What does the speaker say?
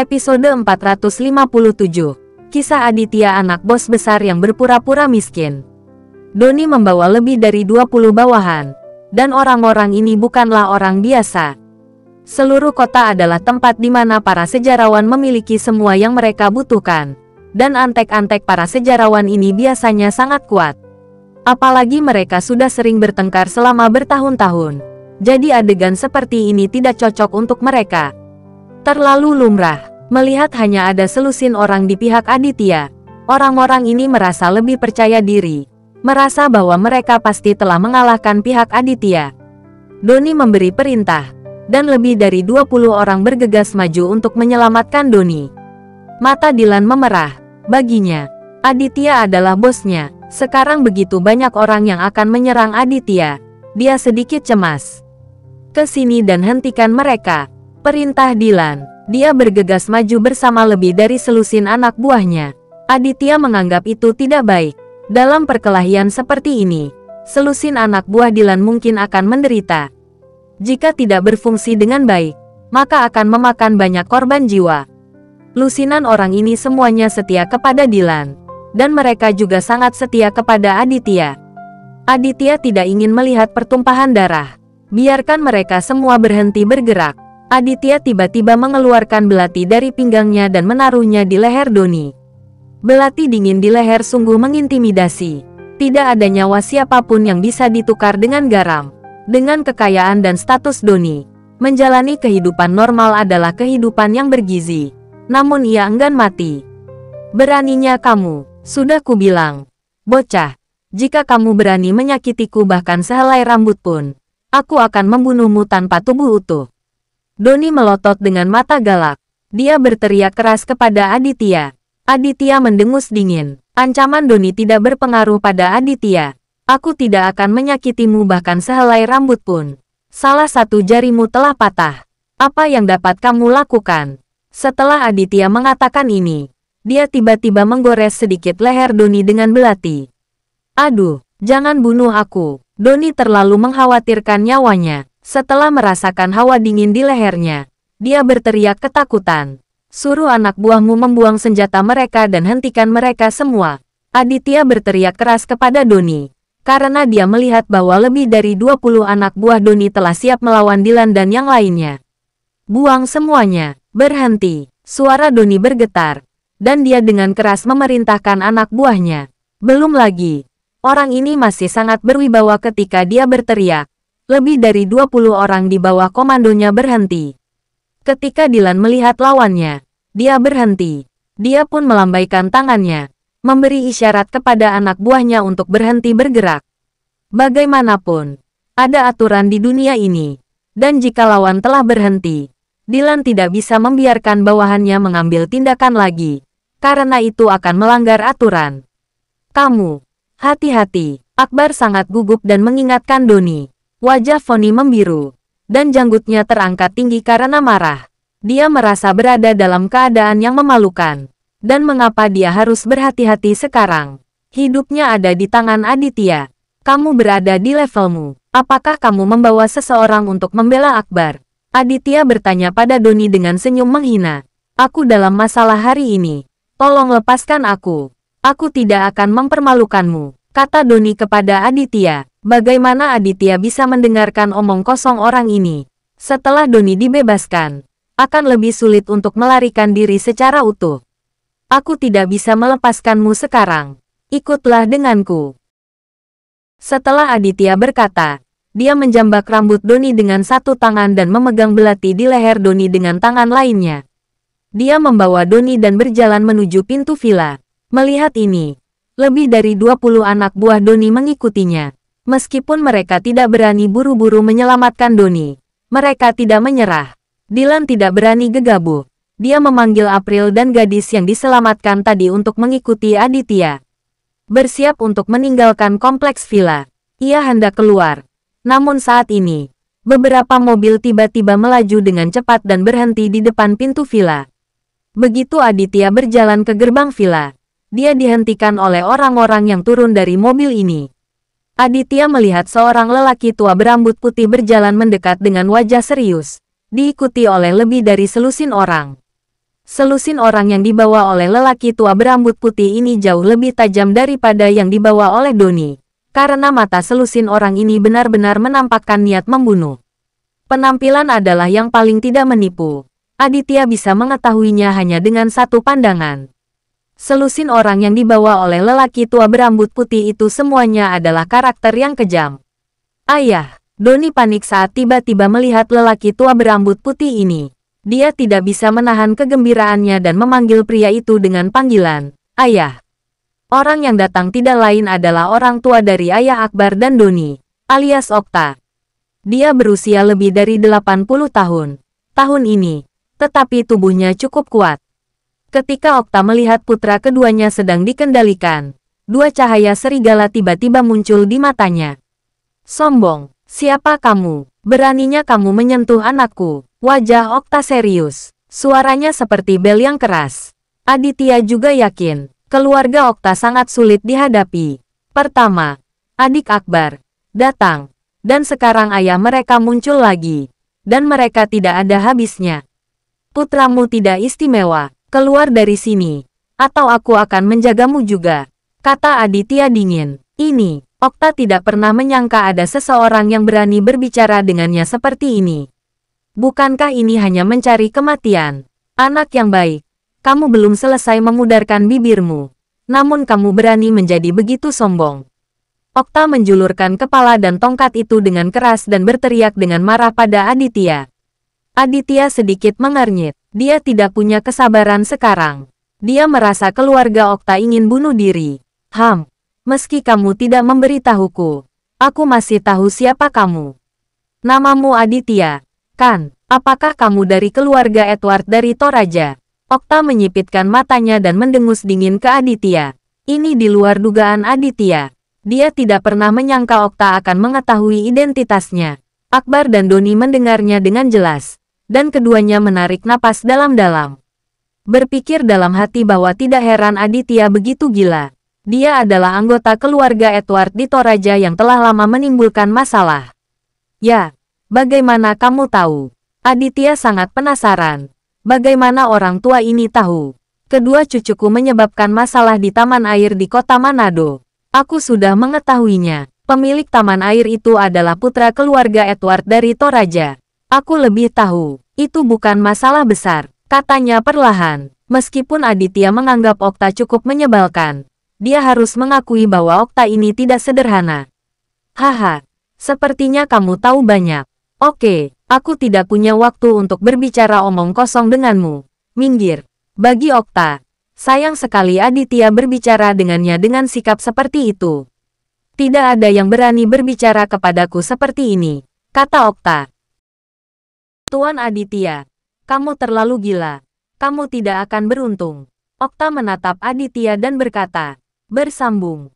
Episode 457. Kisah Aditya, anak bos besar yang berpura-pura miskin. Doni membawa lebih dari 20 bawahan, dan orang-orang ini bukanlah orang biasa. Seluruh kota adalah tempat di mana para sejarawan memiliki semua yang mereka butuhkan, dan antek-antek para sejarawan ini biasanya sangat kuat. Apalagi mereka sudah sering bertengkar selama bertahun-tahun, jadi adegan seperti ini tidak cocok untuk mereka. Terlalu lumrah. Melihat hanya ada selusin orang di pihak Aditya, orang-orang ini merasa lebih percaya diri, merasa bahwa mereka pasti telah mengalahkan pihak Aditya. Doni memberi perintah, dan lebih dari 20 orang bergegas maju untuk menyelamatkan Doni. Mata Dylan memerah. Baginya, Aditya adalah bosnya. Sekarang begitu banyak orang yang akan menyerang Aditya. Dia sedikit cemas. "Ke sini dan hentikan mereka," perintah Dylan. Dia bergegas maju bersama lebih dari selusin anak buahnya. Aditya menganggap itu tidak baik. Dalam perkelahian seperti ini, selusin anak buah Dylan mungkin akan menderita. Jika tidak berfungsi dengan baik, maka akan memakan banyak korban jiwa. Lusinan orang ini semuanya setia kepada Dylan, dan mereka juga sangat setia kepada Aditya. Aditya tidak ingin melihat pertumpahan darah. Biarkan mereka semua berhenti bergerak. Aditya tiba-tiba mengeluarkan belati dari pinggangnya dan menaruhnya di leher Doni. Belati dingin di leher sungguh mengintimidasi. Tidak ada nyawa siapapun yang bisa ditukar dengan garam. Dengan kekayaan dan status Doni, menjalani kehidupan normal adalah kehidupan yang bergizi. Namun ia enggan mati. "Beraninya kamu, sudah kubilang. Bocah, jika kamu berani menyakitiku bahkan sehelai rambut pun, aku akan membunuhmu tanpa tubuh utuh." Doni melotot dengan mata galak. Dia berteriak keras kepada Aditya. Aditya mendengus dingin. Ancaman Doni tidak berpengaruh pada Aditya. "Aku tidak akan menyakitimu bahkan sehelai rambut pun. Salah satu jarimu telah patah. Apa yang dapat kamu lakukan?" Setelah Aditya mengatakan ini, dia tiba-tiba menggores sedikit leher Doni dengan belati. "Aduh, jangan bunuh aku." Doni terlalu mengkhawatirkan nyawanya. Setelah merasakan hawa dingin di lehernya, dia berteriak ketakutan. "Suruh anak buahmu membuang senjata mereka dan hentikan mereka semua." Aditya berteriak keras kepada Doni, karena dia melihat bahwa lebih dari 20 anak buah Doni telah siap melawan Dylan dan yang lainnya. "Buang semuanya, berhenti." Suara Doni bergetar, dan dia dengan keras memerintahkan anak buahnya. Belum lagi, orang ini masih sangat berwibawa ketika dia berteriak. Lebih dari 20 orang di bawah komandonya berhenti. Ketika Dylan melihat lawannya, dia berhenti. Dia pun melambaikan tangannya, memberi isyarat kepada anak buahnya untuk berhenti bergerak. Bagaimanapun, ada aturan di dunia ini, dan jika lawan telah berhenti, Dylan tidak bisa membiarkan bawahannya mengambil tindakan lagi, karena itu akan melanggar aturan. "Kamu, hati-hati." Akbar sangat gugup dan mengingatkan Doni. Wajah Foni membiru, dan janggutnya terangkat tinggi karena marah. Dia merasa berada dalam keadaan yang memalukan. Dan mengapa dia harus berhati-hati sekarang? Hidupnya ada di tangan Aditya. "Kamu berada di levelmu. Apakah kamu membawa seseorang untuk membela Akbar?" Aditya bertanya pada Doni dengan senyum menghina. "Aku dalam masalah hari ini. Tolong lepaskan aku. Aku tidak akan mempermalukanmu," kata Doni kepada Aditya. Bagaimana Aditya bisa mendengarkan omong kosong orang ini? Setelah Doni dibebaskan, akan lebih sulit untuk melarikan diri secara utuh. "Aku tidak bisa melepaskanmu sekarang. Ikutlah denganku." Setelah Aditya berkata, dia menjambak rambut Doni dengan satu tangan dan memegang belati di leher Doni dengan tangan lainnya. Dia membawa Doni dan berjalan menuju pintu villa. Melihat ini, lebih dari 20 anak buah Doni mengikutinya. Meskipun mereka tidak berani buru-buru menyelamatkan Doni, mereka tidak menyerah. Dylan tidak berani gegabah. Dia memanggil April dan gadis yang diselamatkan tadi untuk mengikuti Aditya. Bersiap untuk meninggalkan kompleks villa. Ia hendak keluar. Namun saat ini, beberapa mobil tiba-tiba melaju dengan cepat dan berhenti di depan pintu villa. Begitu Aditya berjalan ke gerbang villa, dia dihentikan oleh orang-orang yang turun dari mobil ini. Aditya melihat seorang lelaki tua berambut putih berjalan mendekat dengan wajah serius, diikuti oleh lebih dari selusin orang. Selusin orang yang dibawa oleh lelaki tua berambut putih ini jauh lebih tajam daripada yang dibawa oleh Doni. Karena mata selusin orang ini benar-benar menampakkan niat membunuh. Penampilan adalah yang paling tidak menipu. Aditya bisa mengetahuinya hanya dengan satu pandangan. Selusin orang yang dibawa oleh lelaki tua berambut putih itu semuanya adalah karakter yang kejam. Ayah, Doni panik saat tiba-tiba melihat lelaki tua berambut putih ini. Dia tidak bisa menahan kegembiraannya dan memanggil pria itu dengan panggilan, Ayah. Orang yang datang tidak lain adalah orang tua dari Ayah Akbar dan Doni, alias Okta. Dia berusia lebih dari 80 tahun. Tahun ini, tetapi tubuhnya cukup kuat. Ketika Okta melihat putra keduanya sedang dikendalikan, dua cahaya serigala tiba-tiba muncul di matanya. Sombong, siapa kamu? Beraninya kamu menyentuh anakku. Wajah Okta serius. Suaranya seperti bel yang keras. Aditya juga yakin, keluarga Okta sangat sulit dihadapi. Pertama, adik Akbar datang, dan sekarang ayah mereka muncul lagi. Dan mereka tidak ada habisnya. Putramu tidak istimewa, keluar dari sini, atau aku akan menjagamu juga, kata Aditya dingin. Ini, Okta tidak pernah menyangka ada seseorang yang berani berbicara dengannya seperti ini. Bukankah ini hanya mencari kematian? Anak yang baik, kamu belum selesai memudarkan bibirmu. Namun kamu berani menjadi begitu sombong. Okta menjulurkan kepala dan tongkat itu dengan keras dan berteriak dengan marah pada Aditya. Aditya sedikit mengernyit. Dia tidak punya kesabaran sekarang. Dia merasa keluarga Okta ingin bunuh diri. Meski kamu tidak memberitahuku, aku masih tahu siapa kamu. Namamu Aditya. Kan, apakah kamu dari keluarga Edward dari Toraja? Okta menyipitkan matanya dan mendengus dingin ke Aditya. Ini di luar dugaan Aditya. Dia tidak pernah menyangka Okta akan mengetahui identitasnya. Akbar dan Doni mendengarnya dengan jelas, dan keduanya menarik napas dalam-dalam. Berpikir dalam hati bahwa tidak heran Aditya begitu gila. Dia adalah anggota keluarga Edward di Toraja yang telah lama menimbulkan masalah. Ya. Bagaimana kamu tahu? Aditya sangat penasaran. Bagaimana orang tua ini tahu? Kedua cucuku menyebabkan masalah di taman air di kota Manado. Aku sudah mengetahuinya. Pemilik taman air itu adalah putra keluarga Edward dari Toraja. Aku lebih tahu. Itu bukan masalah besar, katanya perlahan. Meskipun Aditya menganggap Okta cukup menyebalkan, dia harus mengakui bahwa Okta ini tidak sederhana. Haha, sepertinya kamu tahu banyak. Oke, aku tidak punya waktu untuk berbicara omong kosong denganmu. Minggir. Bagi Okta, sayang sekali Aditya berbicara dengannya dengan sikap seperti itu. Tidak ada yang berani berbicara kepadaku seperti ini, kata Okta. Tuan Aditya, kamu terlalu gila. Kamu tidak akan beruntung. Okta menatap Aditya dan berkata, bersambung.